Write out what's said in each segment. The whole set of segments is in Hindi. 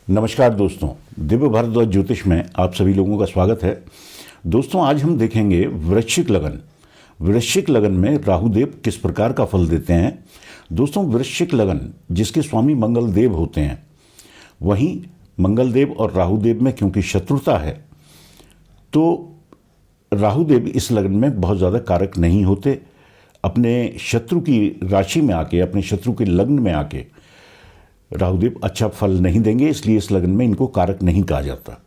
नमस्कार दोस्तों, दिव्य भारद्वाज ज्योतिष में आप सभी लोगों का स्वागत है। दोस्तों, आज हम देखेंगे वृश्चिक लगन। वृश्चिक लगन में राहुदेव किस प्रकार का फल देते हैं। दोस्तों, वृश्चिक लगन जिसके स्वामी मंगल देव होते हैं, वहीं मंगलदेव और राहुदेव में क्योंकि शत्रुता है, तो राहुदेव इस लगन में बहुत ज़्यादा कारक नहीं होते। अपने शत्रु की राशि में आके, अपने शत्रु के लग्न में आके राहुदेव अच्छा फल नहीं देंगे, इसलिए इस लगन में इनको कारक नहीं कहा जाता।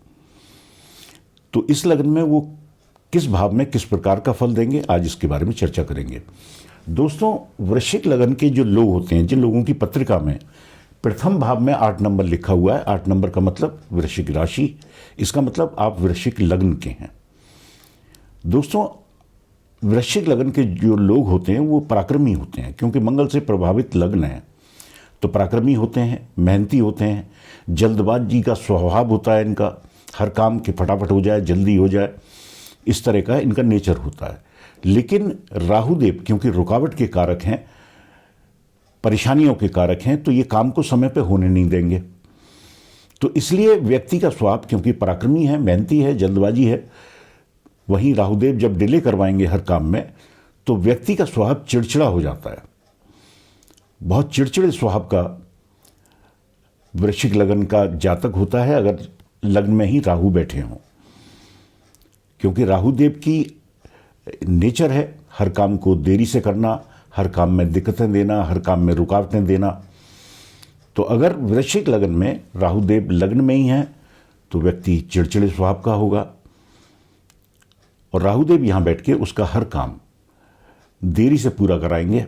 तो इस लगन में वो किस भाव में किस प्रकार का फल देंगे, आज इसके बारे में चर्चा करेंगे। दोस्तों, वृश्चिक लगन के जो लोग होते हैं, जिन लोगों की पत्रिका में प्रथम भाव में 8 नंबर लिखा हुआ है, 8 नंबर का मतलब वृश्चिक राशि, इसका मतलब आप वृश्चिक लग्न के हैं। दोस्तों, वृश्चिक लगन के जो लोग होते हैं वो पराक्रमी होते हैं, क्योंकि मंगल से प्रभावित लग्न है तो पराक्रमी होते हैं, मेहनती होते हैं, जल्दबाजी का स्वभाव होता है इनका, हर काम के फटाफट हो जाए, जल्दी हो जाए, इस तरह का इनका नेचर होता है। लेकिन राहुदेव क्योंकि रुकावट के कारक हैं, परेशानियों के कारक हैं, तो ये काम को समय पे होने नहीं देंगे। तो इसलिए व्यक्ति का स्वभाव क्योंकि पराक्रमी है, मेहनती है, जल्दबाजी है, वहीं राहुदेव जब डिले करवाएंगे हर काम में, तो व्यक्ति का स्वभाव चिड़चिड़ा हो जाता है। बहुत चिड़चिड़े स्वभाव का वृश्चिक लगन का जातक होता है अगर लग्न में ही राहु बैठे हों, क्योंकि राहुदेव की नेचर है हर काम को देरी से करना, हर काम में दिक्कतें देना, हर काम में रुकावटें देना। तो अगर वृश्चिक लगन में राहुदेव लग्न में ही हैं तो व्यक्ति चिड़चिड़े स्वभाव का होगा और राहुदेव यहाँ बैठ के उसका हर काम देरी से पूरा कराएंगे।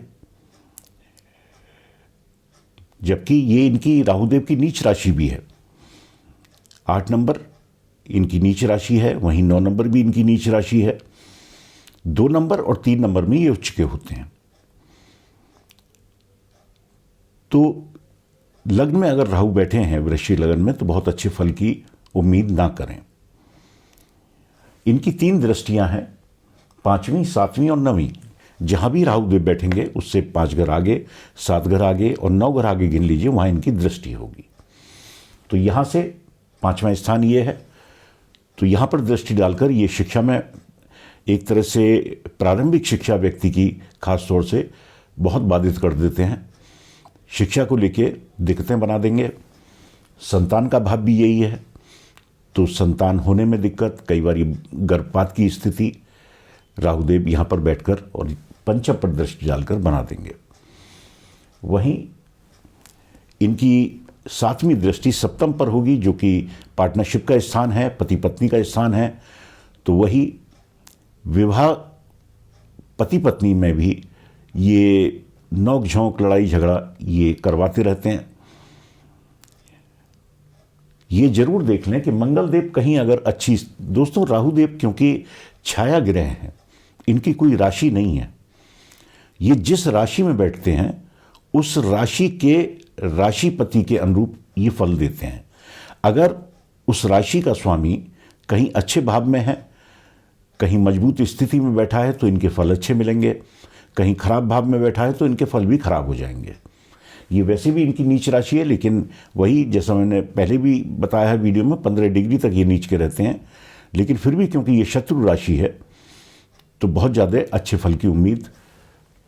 जबकि ये इनकी राहुदेव की नीच राशि भी है, 8 नंबर इनकी नीच राशि है, वहीं 9 नंबर भी इनकी नीच राशि है, 2 नंबर और 3 नंबर में ये उच्च के होते हैं। तो लग्न में अगर राहु बैठे हैं वृश्चिक लगन में तो बहुत अच्छे फल की उम्मीद ना करें। इनकी 3 दृष्टियां हैं, 5वीं, 7वीं और 9वीं। जहां भी राहुदेव बैठेंगे उससे 5 घर आगे, 7 घर आगे और 9 घर आगे गिन लीजिए, वहां इनकी दृष्टि होगी। तो यहां से 5वां स्थान ये है, तो यहां पर दृष्टि डालकर ये शिक्षा में एक तरह से प्रारंभिक शिक्षा व्यक्ति की खास तौर से बहुत बाधित कर देते हैं। शिक्षा को लेके दिक्कतें बना देंगे। संतान का भाव भी यही है, तो संतान होने में दिक्कत, कई बार गर्भपात की स्थिति राहुदेव यहाँ पर बैठकर और पंचम पर दृष्टि डालकर बना देंगे। वहीं इनकी 7वीं दृष्टि सप्तम पर होगी, जो कि पार्टनरशिप का स्थान है, पति पत्नी का स्थान है। तो वही विवाह, पति पत्नी में भी ये नोक झोंक, लड़ाई झगड़ा ये करवाते रहते हैं। ये जरूर देख लें कि मंगलदेव कहीं अगर अच्छी, दोस्तों राहुदेव क्योंकि छाया ग्रह हैं, इनकी कोई राशि नहीं है, ये जिस राशि में बैठते हैं उस राशि के राशिपति के अनुरूप ये फल देते हैं। अगर उस राशि का स्वामी कहीं अच्छे भाव में है, कहीं मजबूत स्थिति में बैठा है तो इनके फल अच्छे मिलेंगे, कहीं खराब भाव में बैठा है तो इनके फल भी खराब हो जाएंगे। ये वैसे भी इनकी नीच राशि है, लेकिन वही जैसा मैंने पहले भी बताया है वीडियो में, 15 डिग्री तक ये नीच के रहते हैं, लेकिन फिर भी क्योंकि ये शत्रु राशि है तो बहुत ज़्यादा अच्छे फल की उम्मीद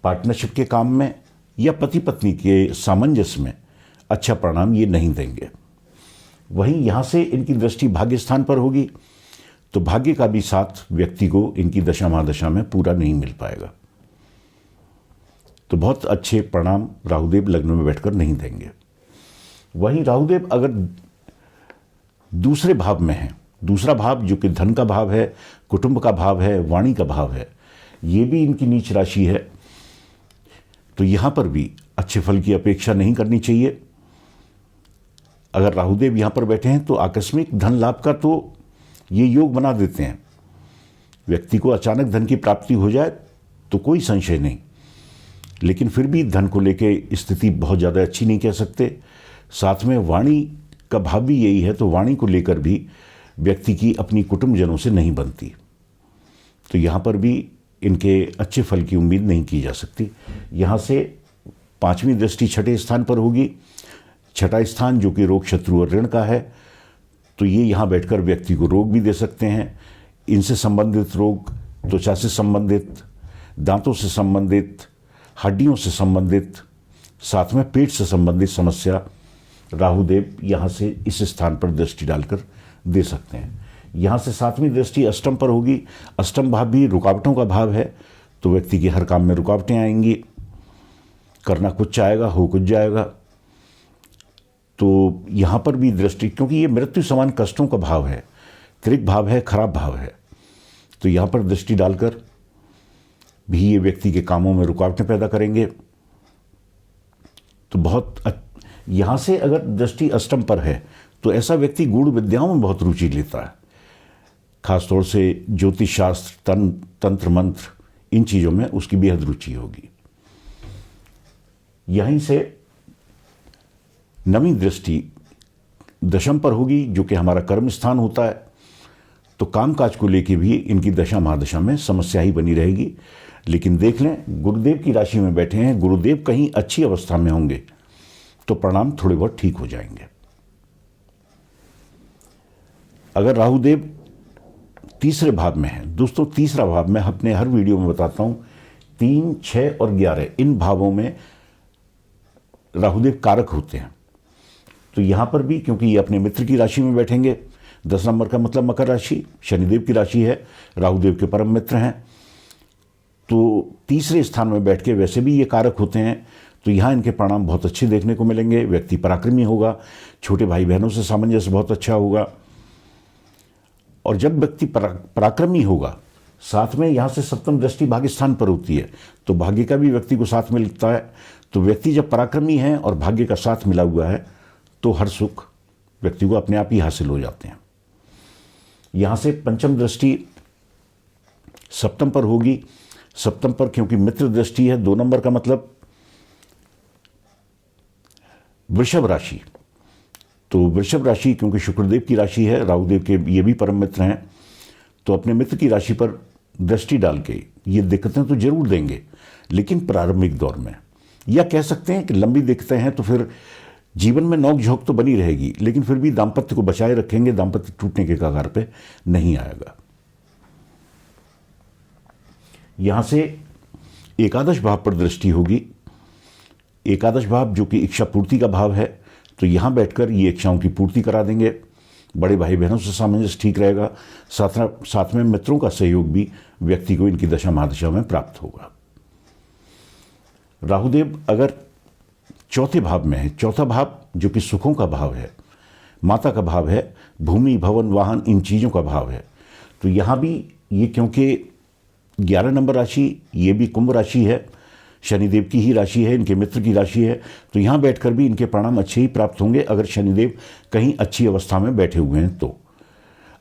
पार्टनरशिप के काम में या पति पत्नी के सामंजस्य में अच्छा परिणाम ये नहीं देंगे। वहीं यहाँ से इनकी दृष्टि भाग्य स्थान पर होगी, तो भाग्य का भी साथ व्यक्ति को इनकी दशा महादशा में पूरा नहीं मिल पाएगा। तो बहुत अच्छे परिणाम राहुदेव लग्न में बैठकर नहीं देंगे। वहीं राहुदेव अगर दूसरे भाव में है, दूसरा भाव जो कि धन का भाव है, कुटुंब का भाव है, वाणी का भाव है, ये भी इनकी नीच राशि है, तो यहां पर भी अच्छे फल की अपेक्षा नहीं करनी चाहिए। अगर राहुदेव यहां पर बैठे हैं तो आकस्मिक धन लाभ का तो ये योग बना देते हैं। व्यक्ति को अचानक धन की प्राप्ति हो जाए तो कोई संशय नहीं, लेकिन फिर भी धन को लेके स्थिति बहुत ज़्यादा अच्छी नहीं कह सकते। साथ में वाणी का भाव भी यही है, तो वाणी को लेकर भी व्यक्ति की अपनी कुटुंबजनों से नहीं बनती, तो यहाँ पर भी इनके अच्छे फल की उम्मीद नहीं की जा सकती। यहाँ से 5वीं दृष्टि 6ठे स्थान पर होगी, छठा स्थान जो कि रोग, शत्रु और ऋण का है, तो ये यहाँ बैठकर व्यक्ति को रोग भी दे सकते हैं। इनसे संबंधित रोग, त्वचा से संबंधित, दांतों से संबंधित, हड्डियों से संबंधित, साथ में पेट से संबंधित समस्या राहुदेव यहाँ से इस स्थान पर दृष्टि डालकर दे सकते हैं। यहाँ से 7वीं दृष्टि अष्टम पर होगी। अष्टम भाव भी रुकावटों का भाव है, तो व्यक्ति के हर काम में रुकावटें आएंगी, करना कुछ चाहेगा हो कुछ जाएगा। तो यहाँ पर भी दृष्टि, क्योंकि ये मृत्यु समान कष्टों का भाव है, त्रिक भाव है, खराब भाव है, तो यहाँ पर दृष्टि डालकर भी ये व्यक्ति के कामों में रुकावटें पैदा करेंगे। तो बहुत यहाँ से अगर दृष्टि अष्टम पर है तो ऐसा व्यक्ति गूढ़ विद्याओं में बहुत रुचि लेता है, खासतौर से ज्योतिष शास्त्र, तंत्र मंत्र, इन चीज़ों में उसकी बेहद रुचि होगी। यहीं से 9वीं दृष्टि दशम पर होगी, जो कि हमारा कर्म स्थान होता है, तो कामकाज को लेके भी इनकी दशा महादशा में समस्या ही बनी रहेगी। लेकिन देख लें, गुरुदेव की राशि में बैठे हैं, गुरुदेव कहीं अच्छी अवस्था में होंगे तो परिणाम थोड़े बहुत ठीक हो जाएंगे। अगर राहुदेव तीसरे भाव में है, दोस्तों तीसरा भाव मैं अपने हर वीडियो में बताता हूं, 3, 6 और 11 इन भावों में राहुदेव कारक होते हैं। तो यहां पर भी क्योंकि ये अपने मित्र की राशि में बैठेंगे, 10 नंबर का मतलब मकर राशि, शनिदेव की राशि है, राहुदेव के परम मित्र हैं, तो तीसरे स्थान में बैठ के वैसे भी ये कारक होते हैं, तो यहाँ इनके परिणाम बहुत अच्छे देखने को मिलेंगे। व्यक्ति पराक्रमी होगा, छोटे भाई बहनों से सामंजस्य बहुत अच्छा होगा, और जब व्यक्ति पराक्रमी होगा, साथ में यहाँ से 7वीं दृष्टि भाग्य स्थान पर होती है, तो भाग्य का भी व्यक्ति को साथ मिलता है। तो व्यक्ति जब पराक्रमी है और भाग्य का साथ मिला हुआ है तो हर सुख व्यक्ति को अपने आप ही हासिल हो जाते हैं। यहाँ से 5वीं दृष्टि सप्तम पर होगी। सप्तम पर क्योंकि मित्र दृष्टि है, 2 नंबर का मतलब वृषभ राशि, तो वृषभ राशि क्योंकि शुक्रदेव की राशि है, राहुदेव के ये भी परम मित्र हैं, तो अपने मित्र की राशि पर दृष्टि डाल के ये दिक्कतें तो जरूर देंगे, लेकिन प्रारंभिक दौर में, या कह सकते हैं कि लंबी दिक्कतें हैं तो फिर जीवन में नोक झोंक तो बनी रहेगी, लेकिन फिर भी दाम्पत्य को बचाए रखेंगे, दाम्पत्य टूटने के कगार पे नहीं आएगा। यहां से एकादश भाव पर दृष्टि होगी। एकादश भाव जो कि इच्छा पूर्ति का भाव है, तो यहां बैठकर ये इच्छाओं की पूर्ति करा देंगे। बड़े भाई बहनों से सामंजस्य ठीक रहेगा, साथ में मित्रों का सहयोग भी व्यक्ति को इनकी दशा महादशा में प्राप्त होगा। राहुदेव अगर चौथे भाव में है, चौथा भाव जो कि सुखों का भाव है, माता का भाव है, भूमि भवन वाहन इन चीज़ों का भाव है, तो यहाँ भी ये क्योंकि 11 नंबर राशि, ये भी कुंभ राशि है, शनिदेव की ही राशि है, इनके मित्र की राशि है, तो यहाँ बैठकर भी इनके परिणाम अच्छे ही प्राप्त होंगे अगर शनिदेव कहीं अच्छी अवस्था में बैठे हुए हैं। तो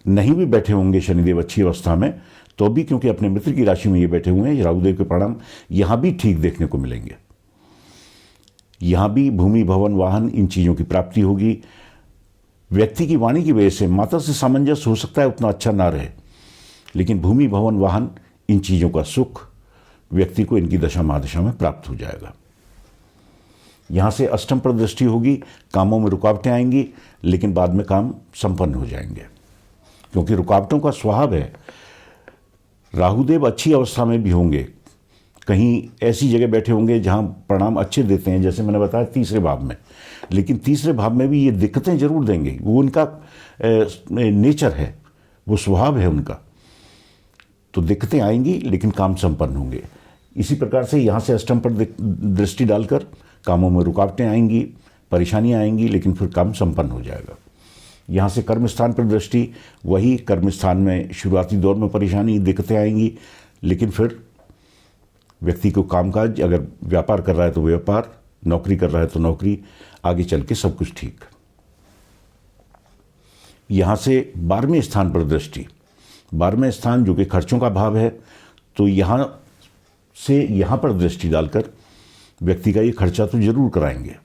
नहीं भी बैठे होंगे शनिदेव अच्छी अवस्था में, तो भी क्योंकि अपने मित्र की राशि में ये बैठे हुए हैं, राहुदेव के परिणाम यहाँ भी ठीक देखने को मिलेंगे। यहाँ भी भूमि भवन वाहन इन चीज़ों की प्राप्ति होगी। व्यक्ति की वाणी की वजह से माता से सामंजस्य हो सकता है उतना अच्छा ना रहे, लेकिन भूमि भवन वाहन इन चीज़ों का सुख व्यक्ति को इनकी दशा महादशा में प्राप्त हो जाएगा। यहाँ से अष्टम पर दृष्टि होगी, कामों में रुकावटें आएंगी, लेकिन बाद में काम संपन्न हो जाएंगे, क्योंकि रुकावटों का स्वभाव है। राहुदेव अच्छी अवस्था में भी होंगे, कहीं ऐसी जगह बैठे होंगे जहाँ परिणाम अच्छे देते हैं, जैसे मैंने बताया तीसरे भाव में, लेकिन तीसरे भाव में भी ये दिक्कतें जरूर देंगे, वो उनका नेचर है, वो स्वभाव है उनका, तो दिक्कतें आएंगी लेकिन काम संपन्न होंगे। इसी प्रकार से यहाँ से अष्टम पर दृष्टि डालकर कामों में रुकावटें आएंगी, परेशानियाँ आएंगी, लेकिन फिर काम संपन्न हो जाएगा। यहाँ से कर्म स्थान पर दृष्टि, वही कर्म स्थान में शुरुआती दौर में परेशानी दिक्कतें आएंगी, लेकिन फिर व्यक्ति को कामकाज, अगर व्यापार कर रहा है तो व्यापार, नौकरी कर रहा है तो नौकरी, आगे चल के सब कुछ ठीक। यहाँ से 12वें स्थान पर दृष्टि, 12वें स्थान जो कि खर्चों का भाव है, तो यहाँ से यहाँ पर दृष्टि डालकर व्यक्ति का ये खर्चा तो जरूर कराएंगे,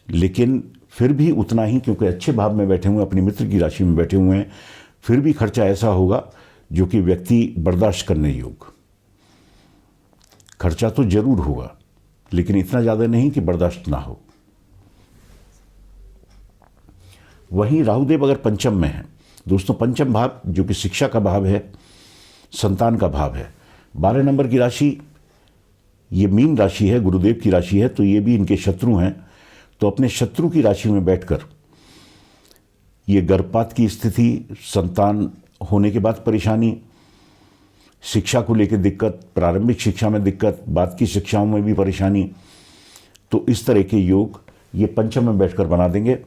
लेकिन फिर भी उतना ही, क्योंकि अच्छे भाव में बैठे हुए हैं, अपने मित्र की राशि में बैठे हुए हैं, फिर भी खर्चा ऐसा होगा जो कि व्यक्ति बर्दाश्त करने योग्य। खर्चा तो जरूर होगा, लेकिन इतना ज़्यादा नहीं कि बर्दाश्त ना हो। वहीं राहुदेव अगर पंचम में है, दोस्तों पंचम भाव जो कि शिक्षा का भाव है, संतान का भाव है, 12 नंबर की राशि ये मीन राशि है, गुरुदेव की राशि है, तो ये भी इनके शत्रु हैं। तो अपने शत्रु की राशि में बैठकर ये गर्भपात की स्थिति, संतान होने के बाद परेशानी, शिक्षा को लेकर दिक्कत, प्रारंभिक शिक्षा में दिक्कत, बाद की शिक्षाओं में भी परेशानी, तो इस तरह के योग ये पंचम में बैठकर बना देंगे।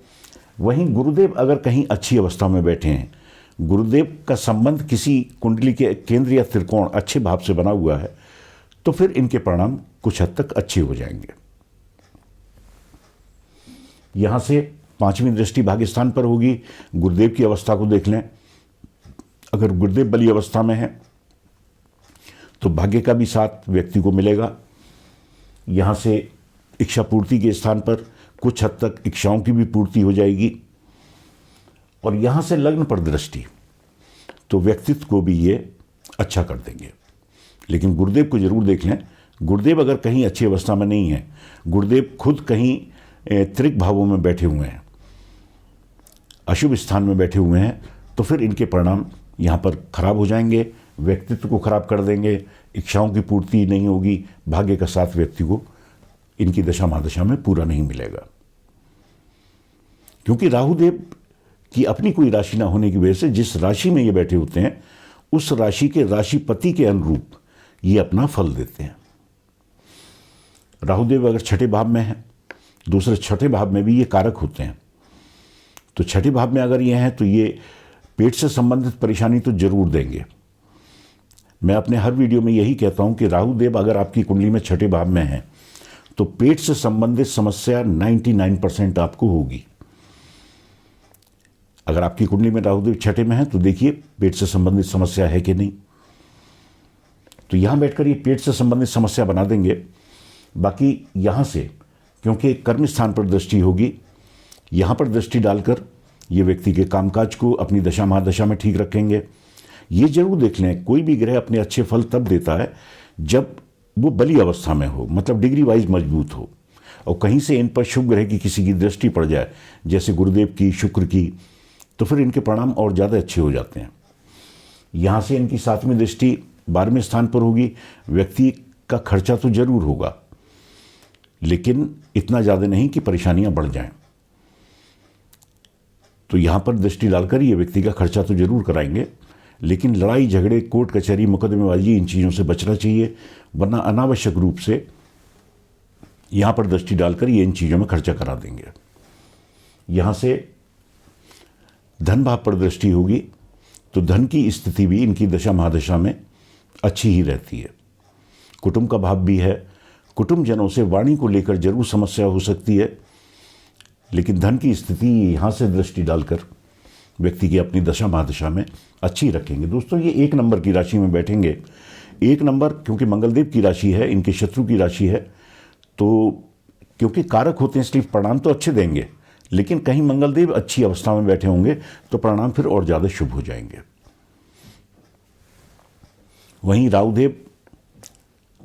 वहीं गुरुदेव अगर कहीं अच्छी अवस्था में बैठे हैं, गुरुदेव का संबंध किसी कुंडली के केंद्र या त्रिकोण अच्छे भाव से बना हुआ है, तो फिर इनके परिणाम कुछ हद तक अच्छे हो जाएंगे। यहां से 5वीं दृष्टि भाग्यस्थान पर होगी। गुरुदेव की अवस्था को देख लें, अगर गुरुदेव बली अवस्था में है तो भाग्य का भी साथ व्यक्ति को मिलेगा। यहां से इच्छा पूर्ति के स्थान पर कुछ हद तक इच्छाओं की भी पूर्ति हो जाएगी। और यहां से लग्न पर दृष्टि, तो व्यक्तित्व को भी ये अच्छा कर देंगे। लेकिन गुरुदेव को जरूर देख लें। गुरुदेव अगर कहीं अच्छी अवस्था में नहीं है, गुरुदेव खुद कहीं त्रिक भावों में बैठे हुए हैं, अशुभ स्थान में बैठे हुए हैं, तो फिर इनके परिणाम यहाँ पर खराब हो जाएंगे, व्यक्तित्व को खराब कर देंगे, इच्छाओं की पूर्ति नहीं होगी, भाग्य का साथ व्यक्ति को इनकी दशा महादशा में पूरा नहीं मिलेगा। क्योंकि राहुदेव की अपनी कोई राशि ना होने की वजह से जिस राशि में ये बैठे होते हैं, उस राशि के राशिपति के अनुरूप ये अपना फल देते हैं। राहुदेव अगर छठे भाव में है, दूसरे छठे भाव में भी ये कारक होते हैं, तो छठे भाव में अगर ये हैं तो ये पेट से संबंधित परेशानी तो जरूर देंगे। मैं अपने हर वीडियो में यही कहता हूं कि राहुदेव अगर आपकी कुंडली में छठे भाव में है तो पेट से संबंधित समस्या 99% आपको होगी। अगर आपकी कुंडली में राहुदेव छठे में है तो देखिए पेट से संबंधित समस्या है कि नहीं। तो यहां बैठकर ये पेट से संबंधित समस्या बना देंगे। बाकी यहां से क्योंकि कर्म स्थान पर दृष्टि होगी, यहां पर दृष्टि डालकर ये व्यक्ति के कामकाज को अपनी दशा महादशा में ठीक रखेंगे। ये जरूर देख लें, कोई भी ग्रह अपने अच्छे फल तब देता है जब वो बली अवस्था में हो, मतलब डिग्री वाइज मजबूत हो, और कहीं से इन पर शुभ ग्रह की किसी की दृष्टि पड़ जाए, जैसे गुरुदेव की, शुक्र की, तो फिर इनके परिणाम और ज़्यादा अच्छे हो जाते हैं। यहाँ से इनकी 7वीं दृष्टि 12वें स्थान पर होगी। व्यक्ति का खर्चा तो जरूर होगा, लेकिन इतना ज़्यादा नहीं कि परेशानियां बढ़ जाएं। तो यहाँ पर दृष्टि डालकर ये व्यक्ति का खर्चा तो जरूर कराएंगे, लेकिन लड़ाई झगड़े, कोर्ट कचहरी, मुकदमेबाजी, इन चीज़ों से बचना चाहिए, वरना अनावश्यक रूप से यहाँ पर दृष्टि डालकर ये इन चीज़ों में खर्चा करा देंगे। यहाँ से धन भाव पर दृष्टि होगी तो धन की स्थिति भी इनकी दशा महादशा में अच्छी ही रहती है। कुटुंब का भाव भी है, कुटुंबजनों से वाणी को लेकर जरूर समस्या हो सकती है, लेकिन धन की स्थिति यहाँ से दृष्टि डालकर व्यक्ति की अपनी दशा महादशा में अच्छी रखेंगे। दोस्तों ये 1 नंबर की राशि में बैठेंगे। 1 नंबर क्योंकि मंगलदेव की राशि है, इनके शत्रु की राशि है, तो क्योंकि कारक होते हैं इसलिए परिणाम तो अच्छे देंगे, लेकिन कहीं मंगलदेव अच्छी अवस्था में बैठे होंगे तो परिणाम फिर और ज़्यादा शुभ हो जाएंगे। वहीं राहुदेव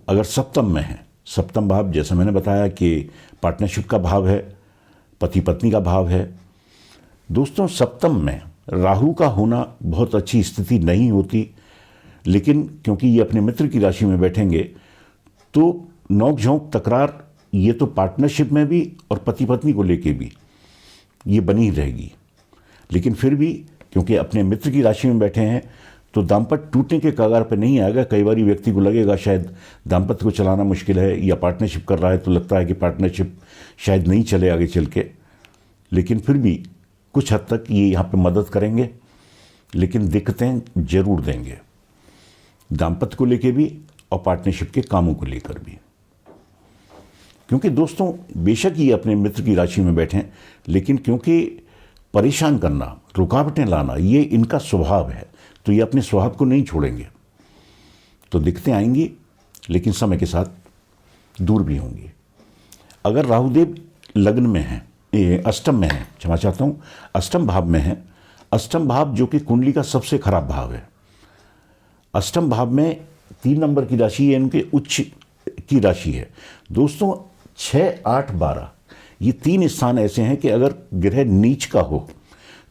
अगर सप्तम में है, सप्तम भाव जैसा मैंने बताया कि पार्टनरशिप का भाव है, पति पत्नी का भाव है। दोस्तों सप्तम में राहु का होना बहुत अच्छी स्थिति नहीं होती, लेकिन क्योंकि ये अपने मित्र की राशि में बैठेंगे तो नोक झोंक तकरार ये तो पार्टनरशिप में भी और पति पत्नी को लेके भी ये बनी रहेगी। लेकिन फिर भी क्योंकि अपने मित्र की राशि में बैठे हैं तो दाम्पत्य टूटने के कगार पर नहीं आएगा। कई बार व्यक्ति को लगेगा शायद दाम्पत्य को चलाना मुश्किल है, या पार्टनरशिप कर रहा है तो लगता है कि पार्टनरशिप शायद नहीं चले आगे चल के, लेकिन फिर भी कुछ हद तक ये यहाँ पे मदद करेंगे, लेकिन दिक्कतें जरूर देंगे, दाम्पत्य को लेके भी और पार्टनरशिप के कामों को लेकर भी। क्योंकि दोस्तों बेशक ये अपने मित्र की राशि में बैठे हैं, लेकिन क्योंकि परेशान करना, रुकावटें लाना ये इनका स्वभाव है, तो ये अपने स्वभाव को नहीं छोड़ेंगे। तो दिक्कतें आएंगी, लेकिन समय के साथ दूर भी होंगी। अगर राहुदेव लग्न में है, अष्टम में है, क्षमा चाहता हूँ, अष्टम भाव में है, अष्टम भाव जो कि कुंडली का सबसे खराब भाव है। अष्टम भाव में 3 नंबर की राशि है, इनके उच्च की राशि है। दोस्तों 6, 8, 12 ये 3 स्थान ऐसे हैं कि अगर ग्रह नीच का हो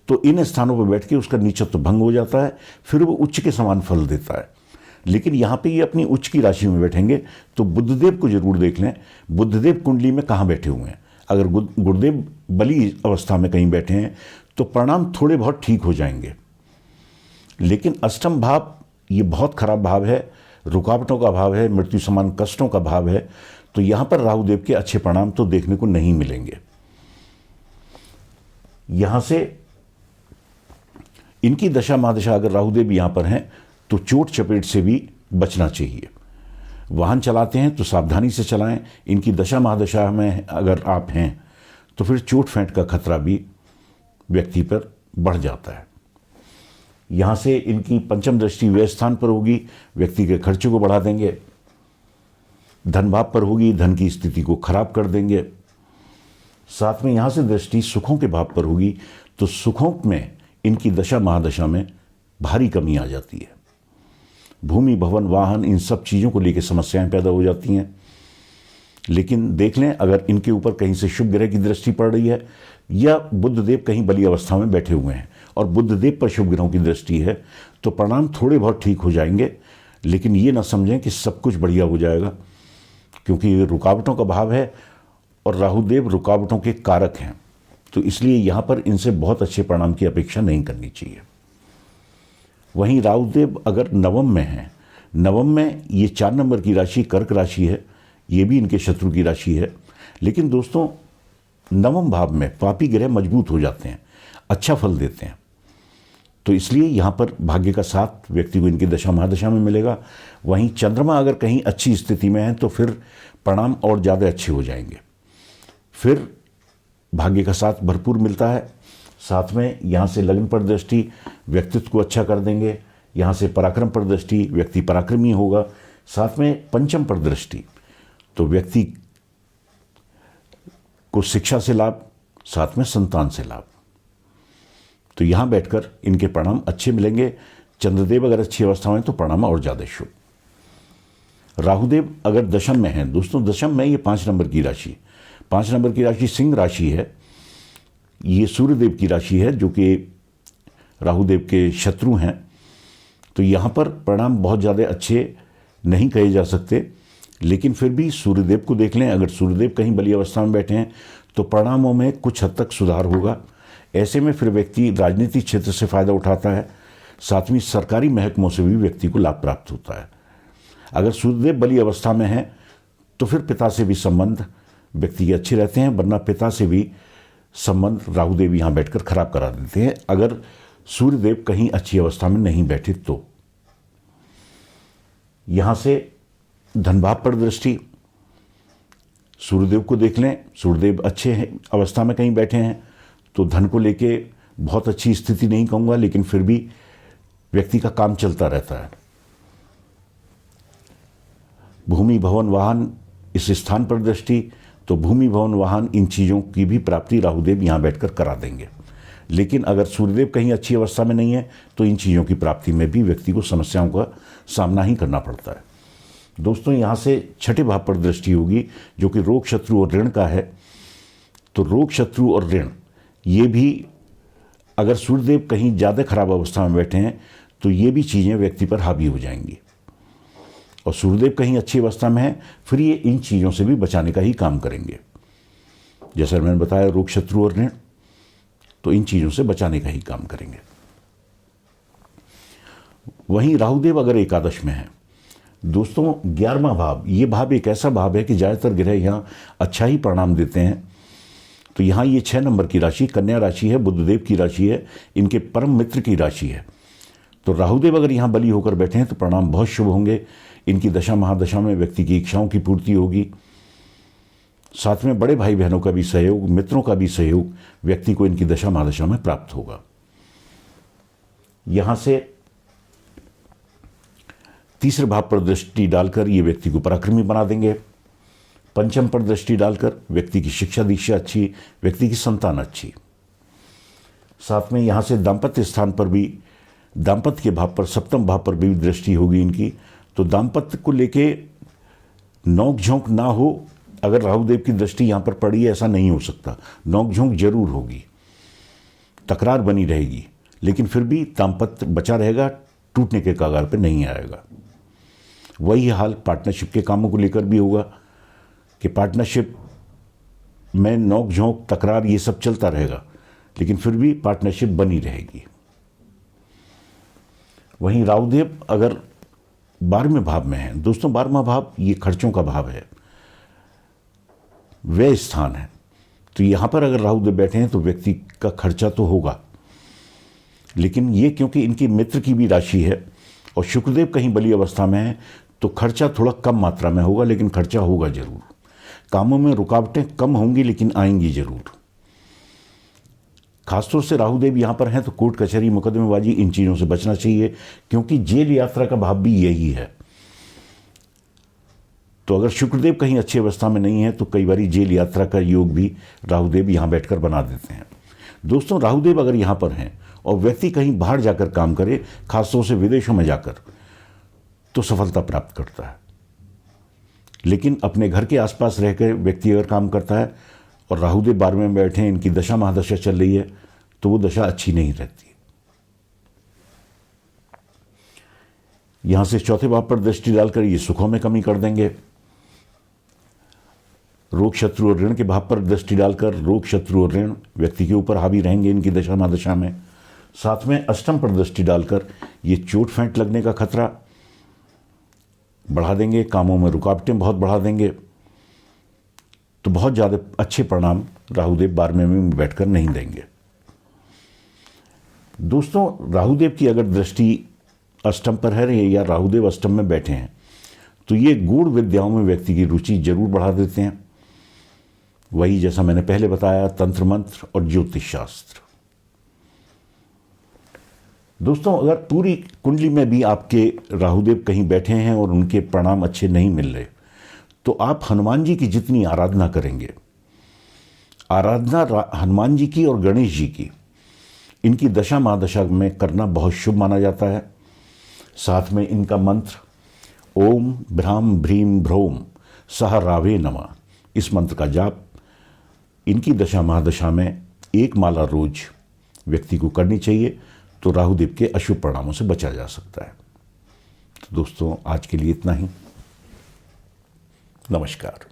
तो इन स्थानों पर बैठ के उसका नीचत्व भंग हो जाता है, फिर वो उच्च के समान फल देता है। लेकिन यहाँ पे ये अपनी उच्च की राशि में बैठेंगे तो बुधदेव को जरूर देख लें, बुधदेव कुंडली में कहाँ बैठे हुए हैं। अगर गुरुदेव बली अवस्था में कहीं बैठे हैं तो परिणाम थोड़े बहुत ठीक हो जाएंगे। लेकिन अष्टम भाव ये बहुत खराब भाव है, रुकावटों का भाव है, मृत्यु समान कष्टों का भाव है। तो यहाँ पर राहुदेव के अच्छे परिणाम तो देखने को नहीं मिलेंगे। यहाँ से इनकी दशा महादशा अगर राहुदेव यहाँ पर हैं तो चोट चपेट से भी बचना चाहिए। वाहन चलाते हैं तो सावधानी से चलाएं। इनकी दशा महादशा में अगर आप हैं तो फिर चोट फेंट का खतरा भी व्यक्ति पर बढ़ जाता है। यहाँ से इनकी पंचम दृष्टि व्यय स्थान पर होगी, व्यक्ति के खर्चे को बढ़ा देंगे। धन भाव पर होगी, धन की स्थिति को खराब कर देंगे। साथ में यहाँ से दृष्टि सुखों के भाव पर होगी तो सुखों में इनकी दशा महादशा में भारी कमी आ जाती है। भूमि भवन वाहन इन सब चीज़ों को लेकर समस्याएं पैदा हो जाती हैं। लेकिन देख लें अगर इनके ऊपर कहीं से शुभ ग्रह की दृष्टि पड़ रही है या बुधदेव कहीं बली अवस्था में बैठे हुए हैं और बुधदेव पर शुभ ग्रहों की दृष्टि है तो परिणाम थोड़े बहुत ठीक हो जाएंगे। लेकिन ये ना समझें कि सब कुछ बढ़िया हो जाएगा, क्योंकि ये रुकावटों का भाव है और राहुदेव रुकावटों के कारक हैं। तो इसलिए यहाँ पर इनसे बहुत अच्छे परिणाम की अपेक्षा नहीं करनी चाहिए। वहीं राहुदेव अगर नवम में हैं, नवम में ये 4 नंबर की राशि कर्क राशि है, ये भी इनके शत्रु की राशि है। लेकिन दोस्तों नवम भाव में पापी ग्रह मजबूत हो जाते हैं, अच्छा फल देते हैं। तो इसलिए यहाँ पर भाग्य का साथ व्यक्ति को इनकी दशा महादशा में मिलेगा। वहीं चंद्रमा अगर कहीं अच्छी स्थिति में है तो फिर परिणाम और ज़्यादा अच्छे हो जाएंगे। फिर भाग्य का साथ भरपूर मिलता है। साथ में यहाँ से लग्न पर दृष्टि व्यक्तित्व को अच्छा कर देंगे। यहाँ से पराक्रम पर दृष्टि व्यक्ति पराक्रमी होगा। साथ में पंचम पर दृष्टि तो व्यक्ति को शिक्षा से लाभ, साथ में संतान से लाभ। तो यहाँ बैठकर इनके परिणाम अच्छे मिलेंगे। चंद्रदेव अगर अच्छी अवस्था में तो परिणाम और ज़्यादा शुभ। राहुदेव अगर दशम में हैं, दोस्तों दशम में ये 5 नंबर की राशि, 5 नंबर की राशि सिंह राशि है। ये सूर्यदेव की राशि है जो कि राहुदेव के शत्रु हैं। तो यहाँ पर परिणाम बहुत ज़्यादा अच्छे नहीं कहे जा सकते। लेकिन फिर भी सूर्यदेव को देख लें, अगर सूर्यदेव कहीं बली अवस्था में बैठे हैं तो परिणामों में कुछ हद तक सुधार होगा। ऐसे में फिर व्यक्ति राजनीतिक क्षेत्र से फायदा उठाता है, साथ में सरकारी महकमों से भी व्यक्ति को लाभ प्राप्त होता है। अगर सूर्यदेव बली अवस्था में है तो फिर पिता से भी संबंध व्यक्ति के अच्छे रहते हैं, वरना पिता से भी संबंध राहुदेव यहाँ बैठकर खराब करा देते हैं अगर सूर्यदेव कहीं अच्छी अवस्था में नहीं बैठे तो। यहाँ से धन भाव पर दृष्टि सूर्यदेव को देख लें, सूर्यदेव अच्छे हैं अवस्था में कहीं बैठे हैं तो धन को लेके बहुत अच्छी स्थिति नहीं कहूँगा, लेकिन फिर भी व्यक्ति का काम चलता रहता है। भूमि भवन वाहन इस स्थान पर दृष्टि तो भूमि भवन वाहन इन चीज़ों की भी प्राप्ति राहुदेव यहाँ बैठकर करा देंगे। लेकिन अगर सूर्यदेव कहीं अच्छी अवस्था में नहीं है तो इन चीज़ों की प्राप्ति में भी व्यक्ति को समस्याओं का सामना ही करना पड़ता है। दोस्तों यहाँ से 6ठे भाव पर दृष्टि होगी जो कि रोग शत्रु और ऋण का है। तो रोग शत्रु और ऋण ये भी अगर सूर्यदेव कहीं ज़्यादा खराब अवस्था में बैठे हैं तो ये भी चीज़ें व्यक्ति पर हावी हो जाएंगी। और सूर्यदेव कहीं अच्छी अवस्था में है फिर ये इन चीज़ों से भी बचाने का ही काम करेंगे। जैसा मैंने बताया रोग शत्रु और ऋण, तो इन चीज़ों से बचाने का ही काम करेंगे। वहीं राहुदेव अगर एकादश में है, दोस्तों 11वां भाव, ये भाव एक ऐसा भाव है कि ज़्यादातर ग्रह यहाँ अच्छा ही परिणाम देते हैं। तो यहाँ ये 6 नंबर की राशि कन्या राशि है, बुधदेव की राशि है, इनके परम मित्र की राशि है। तो राहुदेव अगर यहाँ बली होकर बैठे हैं तो परिणाम बहुत शुभ होंगे। इनकी दशा महादशा में व्यक्ति की इच्छाओं की पूर्ति होगी। साथ में बड़े भाई बहनों का भी सहयोग, मित्रों का भी सहयोग व्यक्ति को इनकी दशा महादशा में प्राप्त होगा। यहाँ से तीसरे भाव पर दृष्टि डालकर ये व्यक्ति को पराक्रमी बना देंगे। पंचम पर दृष्टि डालकर व्यक्ति की शिक्षा दीक्षा अच्छी, व्यक्ति की संतान अच्छी। साथ में यहाँ से दाम्पत्य स्थान पर भी, दाम्पत्य के भाव पर, सप्तम भाव पर भी दृष्टि होगी इनकी। तो दाम्पत्य को लेके नोक झोंक ना हो, अगर राहुदेव की दृष्टि यहाँ पर पड़ी है ऐसा नहीं हो सकता, नोक झोंक जरूर होगी। तकरार बनी रहेगी, लेकिन फिर भी दाम्पत्य बचा रहेगा, टूटने के कगार पर नहीं आएगा। वही हाल पार्टनरशिप के कामों को लेकर भी होगा कि पार्टनरशिप में नोक झोंक, तकरार, ये सब चलता रहेगा, लेकिन फिर भी पार्टनरशिप बनी रहेगी। वहीं राहुदेव अगर 12वें भाव में है, दोस्तों 12वां भाव ये खर्चों का भाव है, व्यय स्थान है। तो यहां पर अगर राहुदेव बैठे हैं तो व्यक्ति का खर्चा तो होगा, लेकिन ये क्योंकि इनकी मित्र की भी राशि है और शुक्रदेव कहीं बली अवस्था में है, तो खर्चा थोड़ा कम मात्रा में होगा, लेकिन खर्चा होगा जरूर। कामों में रुकावटें कम होंगी, लेकिन आएंगी जरूर। खासतौर से राहुदेव यहां पर हैं तो कोर्ट कचहरी, मुकदमेबाजी, इन चीजों से बचना चाहिए, क्योंकि जेल यात्रा का भाव भी यही है। तो अगर शुक्रदेव कहीं अच्छी अवस्था में नहीं है तो कई बार जेल यात्रा का योग भी राहुदेव यहां बैठकर बना देते हैं। दोस्तों राहुदेव अगर यहां पर हैं और व्यक्ति कहीं बाहर जाकर काम करे, खासतौर से विदेशों में जाकर, तो सफलता प्राप्त करता है। लेकिन अपने घर के आसपास रहकर व्यक्ति अगर काम करता है और राहुदेव 12वें में बैठे हैं, इनकी दशा महादशा चल रही है, तो वो दशा अच्छी नहीं रहती। यहां से चौथे भाव पर दृष्टि डालकर ये सुखों में कमी कर देंगे। रोग, शत्रु और ऋण के भाव पर दृष्टि डालकर रोग, शत्रु और ऋण व्यक्ति के ऊपर हावी रहेंगे इनकी दशा महादशा में। साथ में अष्टम पर दृष्टि डालकर ये चोट फेंट लगने का खतरा बढ़ा देंगे, कामों में रुकावटें बहुत बढ़ा देंगे। तो बहुत ज़्यादा अच्छे परिणाम राहुदेव 12वें में बैठकर नहीं देंगे। दोस्तों राहुदेव की अगर दृष्टि अष्टम पर है या राहुदेव अष्टम में बैठे हैं, तो ये गूढ़ विद्याओं में व्यक्ति की रुचि जरूर बढ़ा देते हैं। वही जैसा मैंने पहले बताया, तंत्र मंत्र और ज्योतिष शास्त्र। दोस्तों अगर पूरी कुंडली में भी आपके राहुदेव कहीं बैठे हैं और उनके परिणाम अच्छे नहीं मिल रहे, तो आप हनुमान जी की जितनी आराधना करेंगे, आराधना हनुमान जी की और गणेश जी की, इनकी दशा महादशा में करना बहुत शुभ माना जाता है। साथ में इनका मंत्र ओम भ्राम भ्रीम भ्रोम सह रावे नमः, इस मंत्र का जाप इनकी दशा महादशा में 1 माला रोज व्यक्ति को करनी चाहिए, तो राहुदेव के अशुभ परिणामों से बचा जा सकता है। तो दोस्तों आज के लिए इतना ही। नमस्कार।